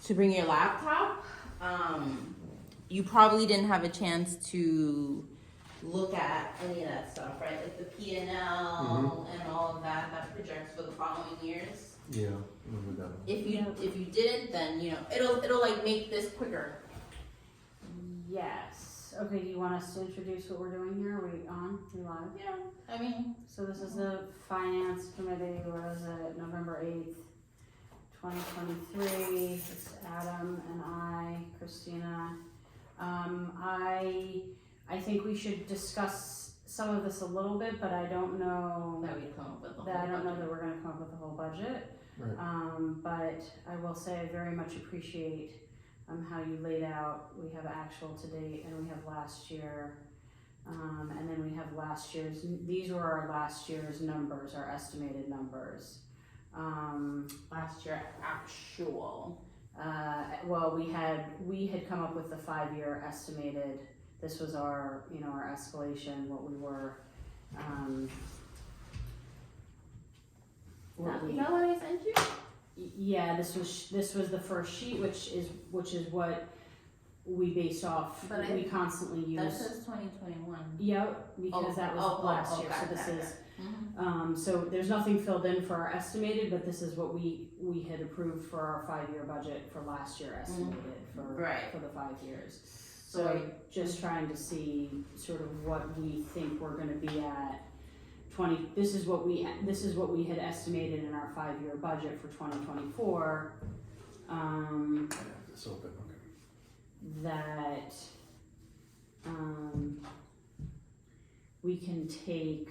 to bring your laptop. You probably didn't have a chance to look at any of that stuff, right? Like the P&L and all of that projects for the following years. Yeah, remember that one. If you didn't, then it'll like make this quicker. Yes. Okay, do you want us to introduce what we're doing here? Are we on? We live? Yeah, I mean, So this is the Finance Committee, what is it, November 8th, 2023. It's Adam and I, Christina. I think we should discuss some of this a little bit, but I don't know that we'd come up with the whole that I don't know budget. that we're gonna come up with the whole budget. Right. But I will say I very much appreciate how you laid out. We have actual to date and we have last year. And then we have last year's, these were our last year's numbers, our estimated numbers. Last year actual. Well, we had come up with the 5-year estimated. This was our, our escalation, what we were, Is that what I sent you? yeah, this was the first sheet, which is what we based off. But we constantly use. That says 2021. Yep, because that was last year. got So this that, is. Mm-hmm. So there's nothing filled in for our estimated, but this is what we had approved for our 5-year budget for last year estimated for the 5 years. So just trying to see sort of what we think we're going to be at. This is what we had estimated in our 5-year budget for 2024. It's open, okay. That we can take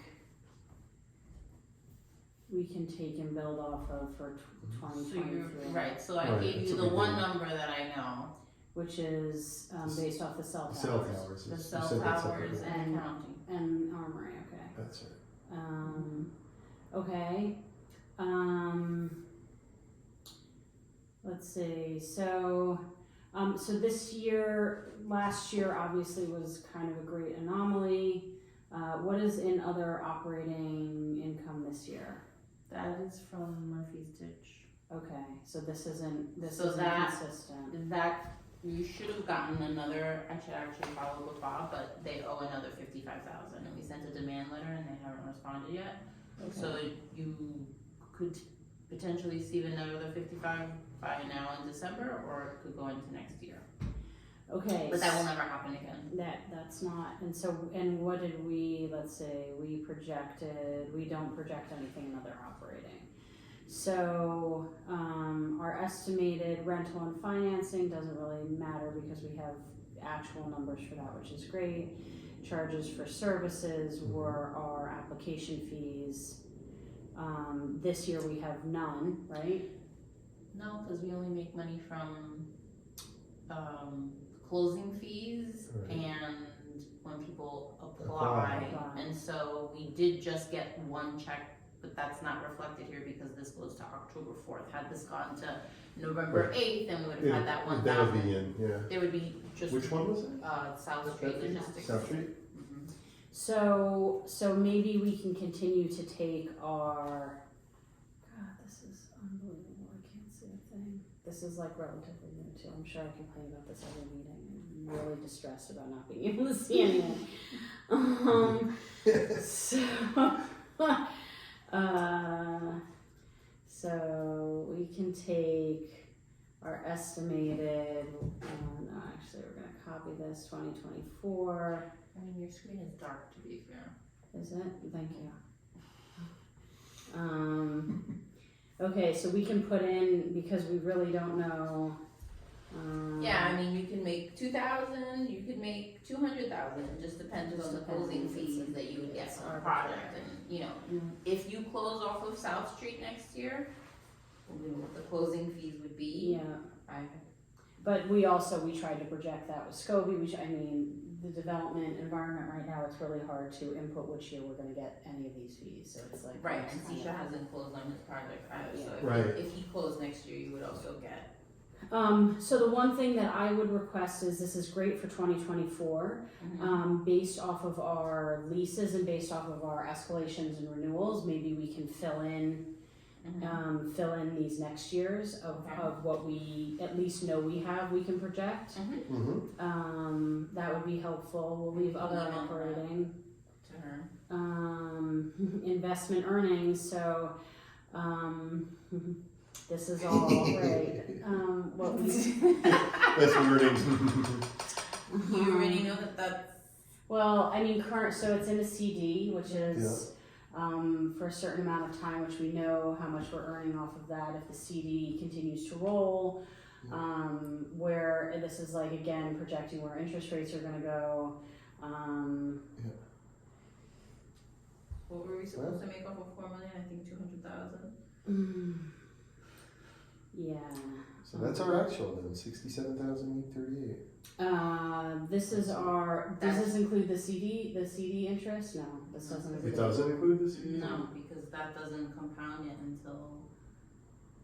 and build off of for 2023. Right, so I Right, gave that's you what the we one did. number that I know. Which is based off the cell towers. Cell towers. The you cell said that's towers separate. and counting. And Armory, okay. That's right. Okay. Let's see. So this year, last year obviously was kind of a great anomaly. What is in other operating income this year? That is from Murphy's Ditch. Okay, so this isn't that- consistent. That, you should have gotten another, I should actually follow with Bob, but they owe another $55,000 and we sent a demand letter and they haven't responded yet. Okay. So you could potentially see another 55 by now in December, or it could go into next year. Okay. But that will never happen again. That's not, and what did let's say, we don't project anything in other operating. So, our estimated rental and financing doesn't really matter because we have actual numbers for that, which is great. Charges for services were our application fees. This year we have none, right? No, because we only make money from closing fees Right. and when people apply. And so we did just get one check, but that's not reflected here because this goes to October 4th. Had this gone to November 8th, then we would have had that 1,000. That would be in, yeah. There would be just Which one was it? South Street Logistics. South Street? Mhm. So maybe we can continue to take our, God, this is unbelievable, I can't see a thing. This is like relatively new too, I'm sure I complain about this every meeting, I'm really distressed about not being able to see anything. So we can take our estimated, no, actually we're gonna copy this, 2024. I mean, your screen is dark, to be fair. Is it? Thank you. Okay, so we can put in, because we really don't know. Yeah, I mean, you can make 2,000, you could make 200,000. It just depends on the closing fees that you would get from the project. And if you close off of South Street next year, what the closing fees would be. Yeah. But we tried to project that with Scobie, the development environment right now, it's really hard to input which year we're gonna get any of these fees, so it's like. Right, and Sisha hasn't closed on his project either, so Right. if he closed next year, you would also get. So the one thing that I would request is, this is great for 2024, based off of our leases and based off of our escalations and renewals, maybe we can fill in fill in these next years of, Okay. of what we at least know we can project. That would be helpful. We'll leave other Email operating. To her. Investment earnings, so, this is all right. What we. That's earnings. You already know that that's. Well, I mean, so it's in a CD, which is, for a certain amount of time, which we know how much we're earning off of that if the CD continues to roll. Where this is like, again, projecting where interest rates are gonna go. What were we supposed to make off of 4 million? I think 200,000. Yeah. So that's our actual then, 67,838. This is does this include the CD interest? No, this doesn't include. It doesn't include this? No, because that doesn't compound yet until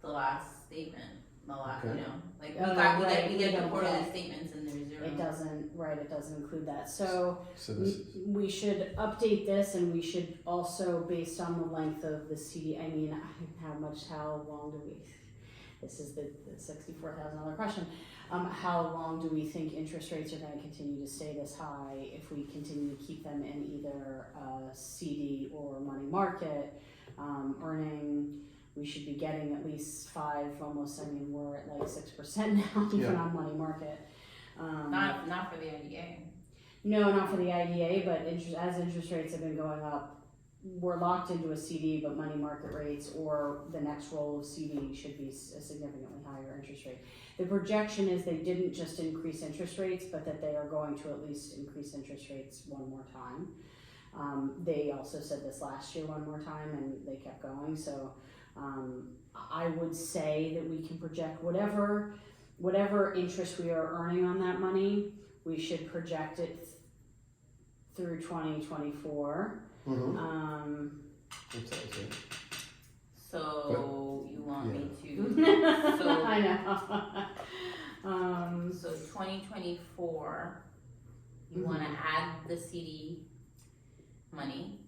the last statement. The last, Okay. you know, like Right, we get the don't quarterly get- statements and there's zero. It doesn't include that. So So this is, we should update this, and we should also, based on the length of the CD, I mean, how long do we, this is the $64,000 question. How long do we think interest rates are gonna continue to stay this high if we continue to keep them in either CD or money market, earning? We should be getting at least 5, almost, I mean, we're at like 6% now, even on money market. Not for the IDA. No, not for the IDA, but as interest rates have been going up, we're locked into a CD, but money market rates or the next roll of CD should be a significantly higher interest rate. The projection is they didn't just increase interest rates, but that they are going to at least increase interest rates one more time. They also said this last year one more time, and they kept going. So I would say that we can project whatever interest we are earning on that money, we should project it through 2024. that sounds good. So you want me to? So I know. So 2024, you want to add the CD money.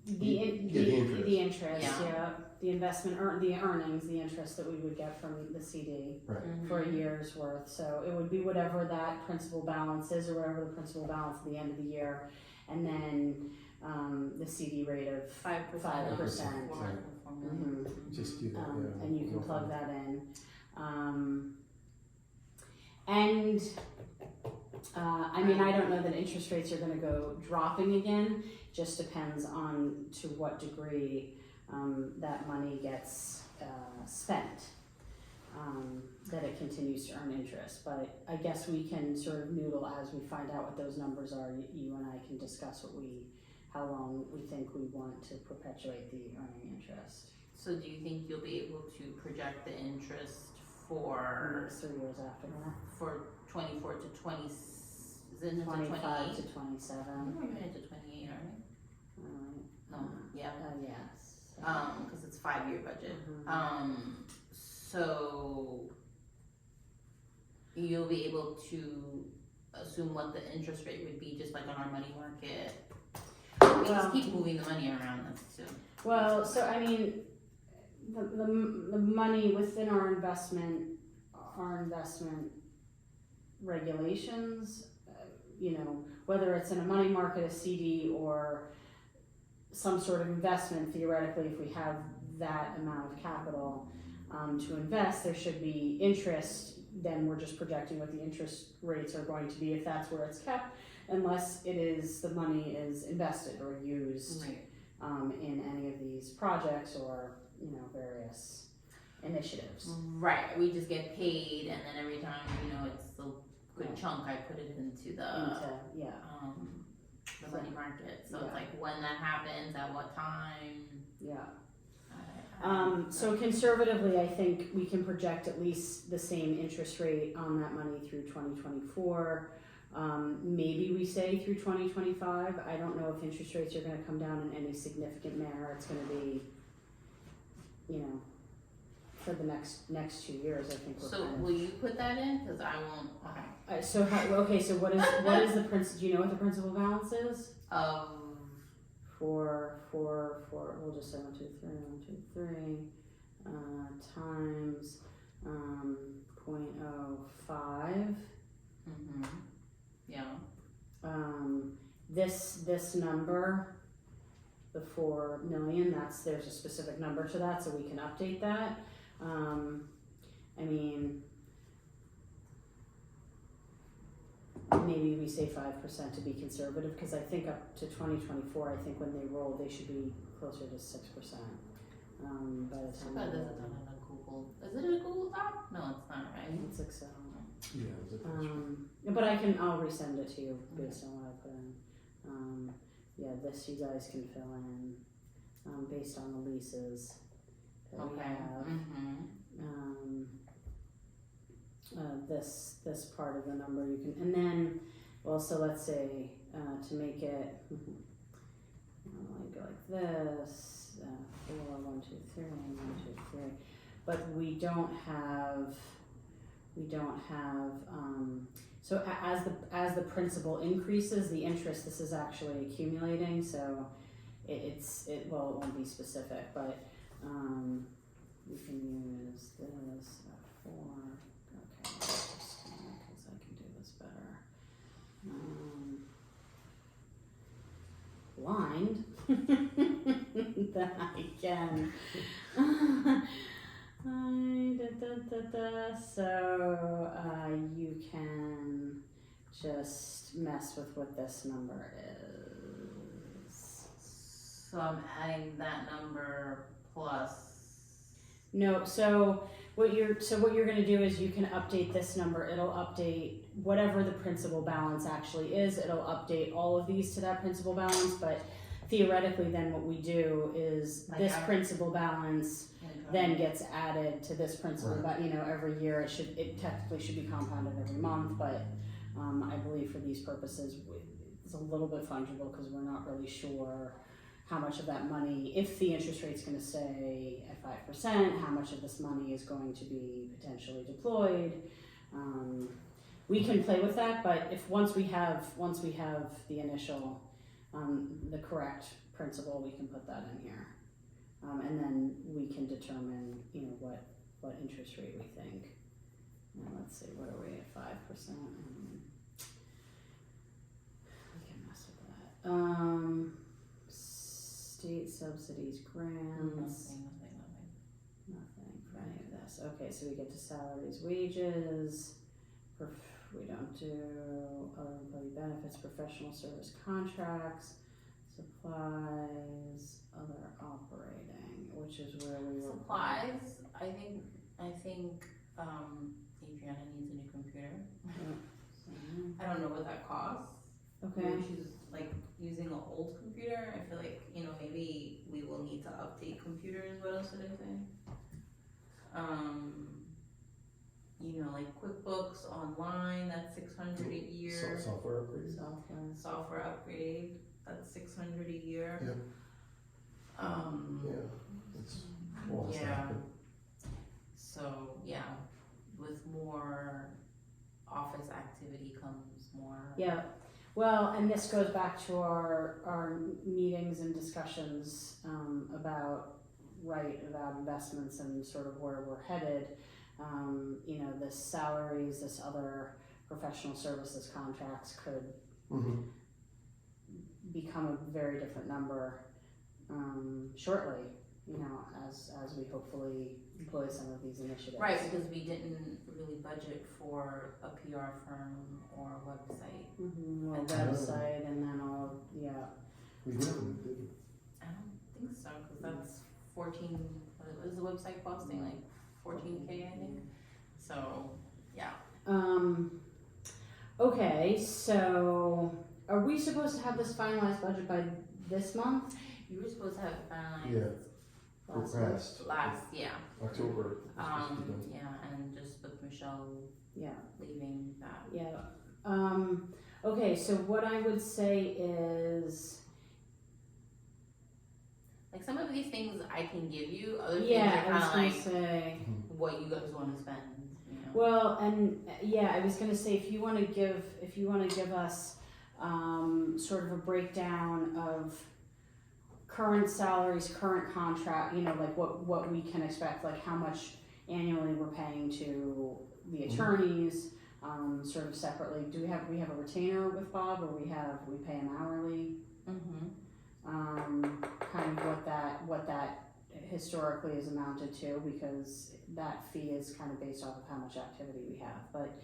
The interest. interest, Yeah. yeah. The investment, the earnings, the interest that we would get from the CD for a year's worth. So it would be whatever that principal balance is, or whatever the principal balance at the end of the year, and then the CD rate of 5%. 5%. Just do that, yeah. And you can plug that in. And I mean, I don't know that interest rates are going to go dropping again. Just depends on to what degree that money gets spent, that it continues to earn interest. But I guess we can sort of noodle as we find out what those numbers are. You and I can discuss how long we think we want to perpetuate the earning interest. So do you think you'll be able to project the interest The for next 3 years after that. 24 to 20? Is it into 25 to 28? 27. We're even into 28, aren't we? No, yeah. Yes. Because it's 5-year budget. So you'll be able to assume what the interest rate would be, just like on our money market. We just keep moving the money around. That's too. Well, so I mean, the money within our investment regulations, whether it's in a money market, a CD, or some sort of investment, theoretically, if we have that amount of capital to invest, there should be interest. Then we're just projecting what the interest rates are going to be if that's where it's kept, unless the money is invested or used in any of these projects or various initiatives. Right. We just get paid, and then every time it's a good chunk, I put it into the money market. So it's like when that happens, at what time. Yeah. So conservatively, I think we can project at least the same interest rate on that money through 2024. Maybe we say through 2025. I don't know if interest rates are going to come down in any significant manner. It's going to be, for the next 2 years. I think. So will you put that in? Because I won't. Okay. So what is the principal? Do you know what the principal balance is? For we'll just say 1, 2, 3, 1, 2, 3. times 0.05. Yeah. This number, the 4 million, there's a specific number to that, so we can update that. I mean, maybe we say 5% to be conservative, because I think up to 2024, I think when they roll, they should be closer to 6%. By the time But they is it roll. done on a Google? Is it a Google Doc? No, it's not, right? It's Excel. Yeah, But I'll resend it to you based on what I put in. Yeah, this you guys can fill in, based on the leases that we have. This part of the number you can, and then, well, so let's say, to make it, go like this, 4, 1, 2, 3, 1, 2, 3, but we don't have, so as the principal increases, the interest, this is actually accumulating, so it won't be specific, but, we can use this, 4, okay, because I can do this better. Blind, that I can. So you can just mess with what this number is. So I'm adding that number plus. No, so what you're gonna do is you can update this number. It'll update whatever the principal balance actually is. It'll update all of these to that principal balance, but theoretically then what we do is Like this our- principal balance then gets added to this principal, Right. but every year it technically should be compounded every month, but I believe for these purposes it's a little bit fungible because we're not really sure how much of that money, if the interest rate's going to stay at 5%, how much of this money is going to be potentially deployed. We can play with that, but once we have the initial, the correct principal, we can put that in here. And then we can determine, what interest rate we think. And let's see, what are we at, 5%? We can mess with that. State subsidies, grants. Nothing for any of this. Okay, so we get to salaries, wages. We don't do other employee benefits, professional service contracts, supplies, other operating, which is where we were. Supplies, I think Adriana needs a new computer. I don't know what that costs. Okay. Maybe she's like using an old computer. I feel like, maybe we will need to update computers. What else did I say? Like QuickBooks Online, that's $600 a year. Software upgrade. Software upgrade, that's $600 a year. Yep. It's Yeah. So with more office activity comes more. Yeah. Well, and this goes back to our meetings and discussions about investments and sort of where we're headed. The salaries, this other professional services contracts could become a very different number shortly, as we hopefully employ some of these initiatives. Right, because we didn't really budget for a PR firm or a website. Well, website and then all, yeah. We didn't, did we? I don't think so, because that's 14, what is the website costing, like 14K, I think? So, yeah. Okay, so are we supposed to have this finalized budget by this month? You were supposed to have it finalized. Yeah, Last for past, yeah. October. it's supposed to be done. Yeah, and just with Michelle Yeah. leaving that. Yeah. Okay, so what I would say is, Like some of these things I can give you, other things yeah, are I was kind of gonna like say, what you guys want to spend. well, and yeah, I was gonna say if you want to give us sort of a breakdown of current salaries, current contract, you know, like what we can expect, like how much annually we're paying to the attorneys, sort of separately. Do we have a retainer with Bob, or we pay him hourly? Kind of what that historically is amounted to, because that fee is kind of based off of how much activity we have. But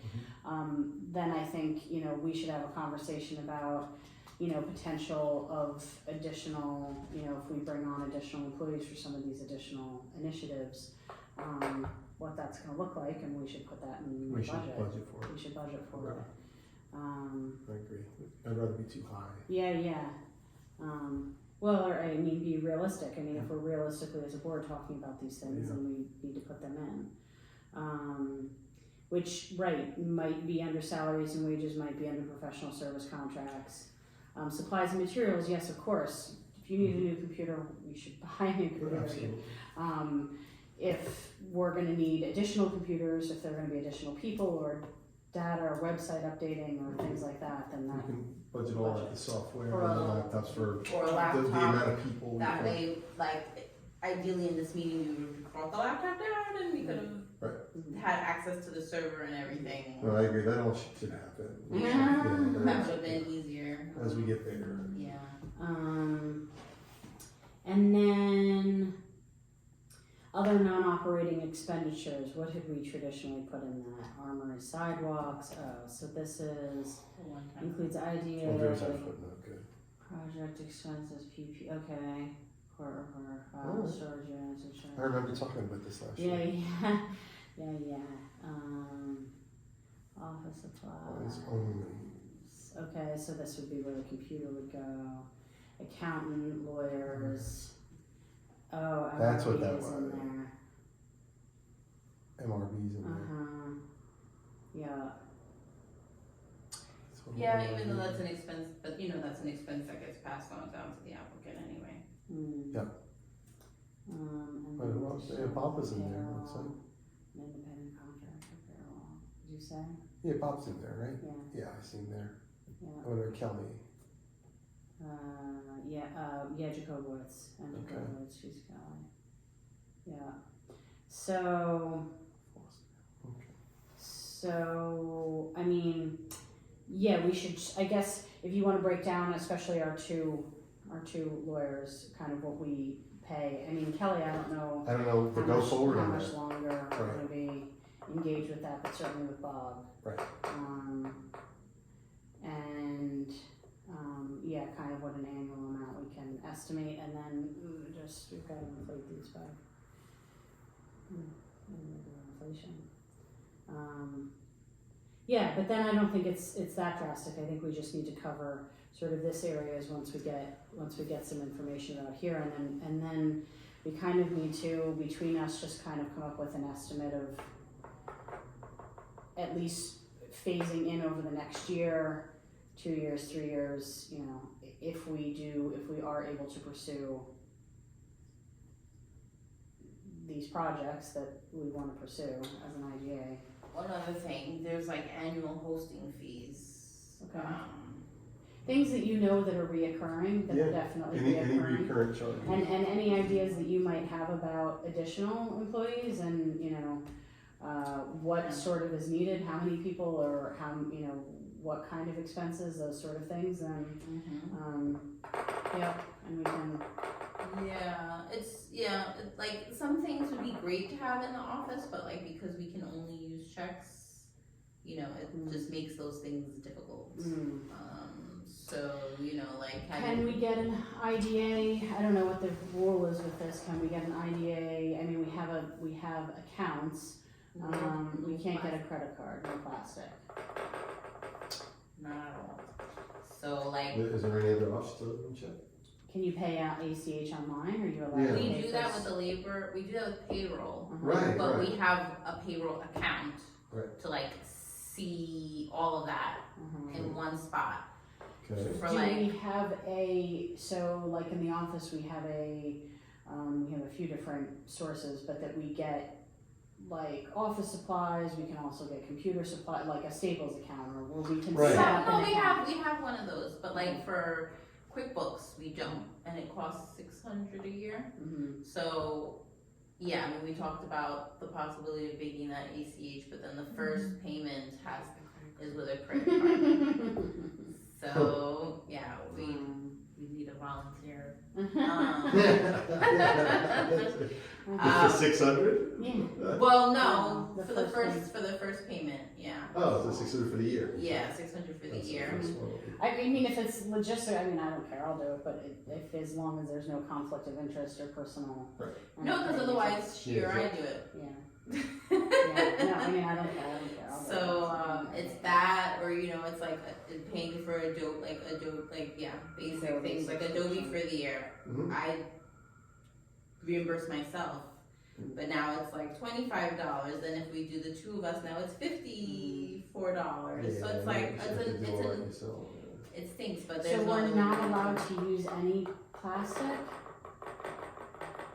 then I think, you know, we should have a conversation about, you know, potential of additional, you know, if we bring on additional employees for some of these additional initiatives, what that's going to look like, and we should put that in the We should budget. budget for it. We should budget for Right. it. I agree. I'd rather be too high. Yeah. Well, or, I mean, be realistic. I mean, if we're realistically as a board talking about these things, then we need to put them in. Which, right, might be under salaries and wages, might be under professional service contracts. Supplies and materials, yes, of course. If you need a new computer, we should buy a new computer. Absolutely. If we're gonna need additional computers, if there are gonna be additional people or data or website updating or things like that, then We that, can budget all like the software Or and the a- laptops for or a the laptop. amount of people. we That can- way, like, ideally in this meeting, we would have brought the laptop down and we could have had access to the server and everything. No, I agree. That all should happen. Yeah. That would have Yeah, been easier. as we get bigger. Yeah. and then other non-operating expenditures, what had we traditionally put in that? Armory sidewalks, so this is, For one time. includes idea, Oh, there's our footnote. Good. project expenses, PP, okay, quarter, Alright. storage units, I insurance. remember talking about this last Yeah, year. yeah, office supplies. It's only. Okay, so this would be where the computer would go. Accountant, lawyers. Oh, That's what MRP that is in was. there. MRBs in there. Yeah. That's what Yeah, I'm even though gonna that's an expense, but you know, that's an expense that gets passed on down to the applicant anyway. And do. then Well, yeah, Bob was in there, it looks like. payroll, independent contractor payroll. Did you say? Yeah, Bob's in there, right? Yeah. Yeah, I seen there. Yeah. I wonder Kelly. Jacobowitz, and Okay. Jacobowitz, she's Kelly. Yeah. So, Okay. I mean, yeah, we should, I guess, if you wanna break down, especially our two lawyers, kind of what we pay. I mean, Kelly, I don't know I don't know, but go forward how on much that. longer we're Right. gonna be engaged with that, but certainly with Bob. Right. And, yeah, kind of what an annual amount we can estimate, and then we've gotta inflate these by inflation. Yeah, but then I don't think it's that drastic. I think we just need to cover sort of this areas once we get some information about here, and then we kind of need to, between us, just kind of come up with an estimate of at least phasing in over the next year, 2 years, 3 years, you know, if we are able to pursue these projects that we want to pursue as an IGA. One other thing, there's like annual hosting fees. Okay. Things that you know that are reoccurring, that are Yeah, definitely Any reoccurring. recurrent charges. And any ideas that you might have about additional employees and, you know, what sort of is needed, how many people, or how, you know, what kind of expenses, those sort of things, and, yeah, and we can, like some things would be great to have in the office, but like because we can only use checks, you know, it just makes those things difficult. So, you know, like can we get an IDA? I don't know what the rule is with this. Can we get an IDA? I mean, we have accounts. We can't get a credit card, no plastic. Not at all. So like Is there any other options other than check? Can you pay out ACH online, or are you allowed Yeah. to we pay do that first? with the labor, we do that with payroll, Right, but right. we have a payroll account Right. to like see all of that in one spot. Okay. For Do like, we have like in the office, we have a few different sources, but that we get like office supplies, we can also get computer supply, like a Staples account, or where we can Right. set up an we account. have one of those, but like for QuickBooks, we don't, and it costs $600 a year. Mhm. So, yeah, I mean, we talked about the possibility of making that ACH, but then the first payment is with a credit card. So, yeah, we need a volunteer. For 600? Yeah. Well, no, The for the first for the first payment, yeah. Oh, so 600 for the year? Yeah, 600 for the That's year. first one. I mean, if it's logistic, I mean, I don't care, I'll do it, but if, as long as there's no conflict of interest or personal. Right. No, because otherwise she or I do it. Yeah. Yeah, no, I mean, I don't care, I'll do it. So, it's that, or, you know, it's like paying for Adobe, basic Adobe things, like Adobe for the year. Mhm. I reimburse myself, but now it's like $25, and if we do the two of us, now it's $54. So it's like, it stinks, but there's So no we're other not way. allowed to use any plastic?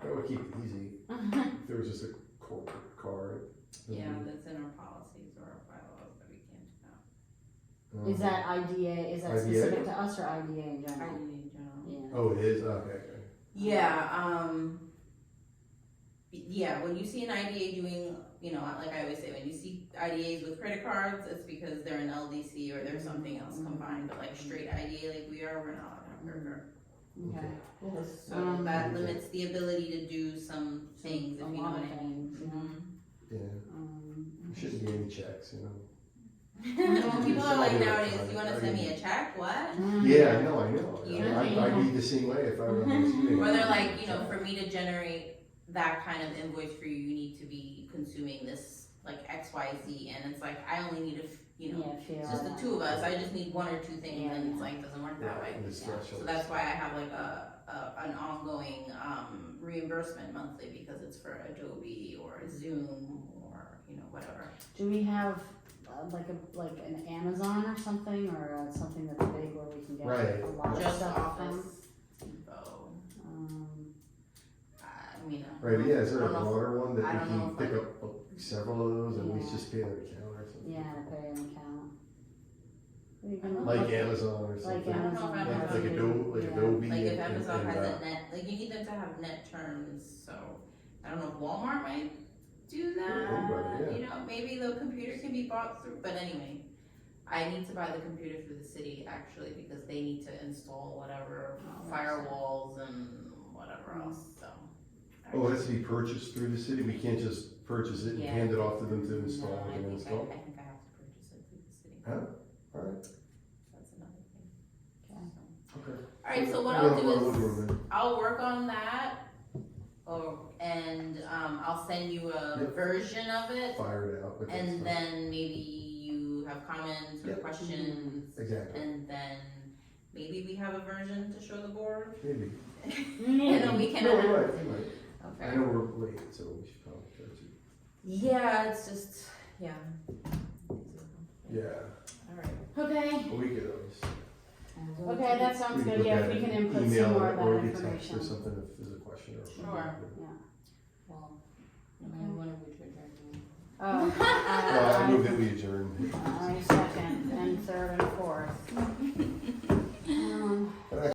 That would keep it easy. If there was just a corporate card. then Yeah, we- that's in our policies or our bylaws that we can't do that. Is that IDA, is that IDA? specific to us or IDA in I general? do in general. Yeah. Oh, it is? Okay. Yeah, when you see an IDA doing, you know, like I always say, when you see IDAs with credit cards, it's because they're an LDC or there's something else combined, but like straight IDA like we are, we're not allowed to have burger. Okay. So that limits the ability to do some things, if A you know lot what of I mean. things, yeah. Yeah. There shouldn't be any checks, you know? People are like nowadays, you wanna send me a check, what? Yeah, I know. Yeah. I'd be the same way if I were on the receiving Or end. they're like, you know, for me to generate that kind of invoice for you, you need to be consuming this, like XYZ, and it's like, I only need you know, Yeah, it's just the two of us, I just need one or two things, and it's like, doesn't work that way. And it's Yeah. thresholds. So that's why I have like an ongoing, reimbursement monthly, because it's for Adobe or Zoom or, you know, whatever. Do we have like an Amazon or something, or something that's big where we can get Right. a lot of Just stuff from? Office Depot, I mean. Right, yeah, is there I a don't know if- broader one that I we don't know can if pick up several of those and we Yeah. just pay an account or something? Yeah, to pay an account. You can Like look- Amazon or something? Amazon, Like Amazon Adobe, yeah. Adobe. Like if and- Amazon and, has a net, like you need them to have net terms, so I don't know if Walmart might do that. Walmart, yeah. You know, maybe the computer can be bought through, but anyway. I need to buy the computer through the city actually, because they need to install whatever firewalls and whatever else, so. Oh, it has to be purchased through the city? We can't just purchase it and Yeah. hand it off to them to install No, and I install? think I have to purchase it through the city. Alright, That's another thing. Okay. okay. Alright, so what Yeah, I'll do we'll do is, it then. I'll work on that, and I'll send you a Yep. version of it, Fire it out. but that's and fine. then maybe you have comments or Yep. questions, Exactly, and then maybe we have a version to show the board, maybe. and then we can. No, we might. I Okay. know we're late, so we should probably try to. Yeah, it's just, yeah. Yeah, Alright. Okay, a week ago. okay, that sounds We can good, look yeah, at if we it, can input email some more it, of or that we text information. or something if there's a question or. Sure. Yeah. Well, Okay. when are we to adjourn? Oh, Well, I move that we adjourn. I second, and third and fourth.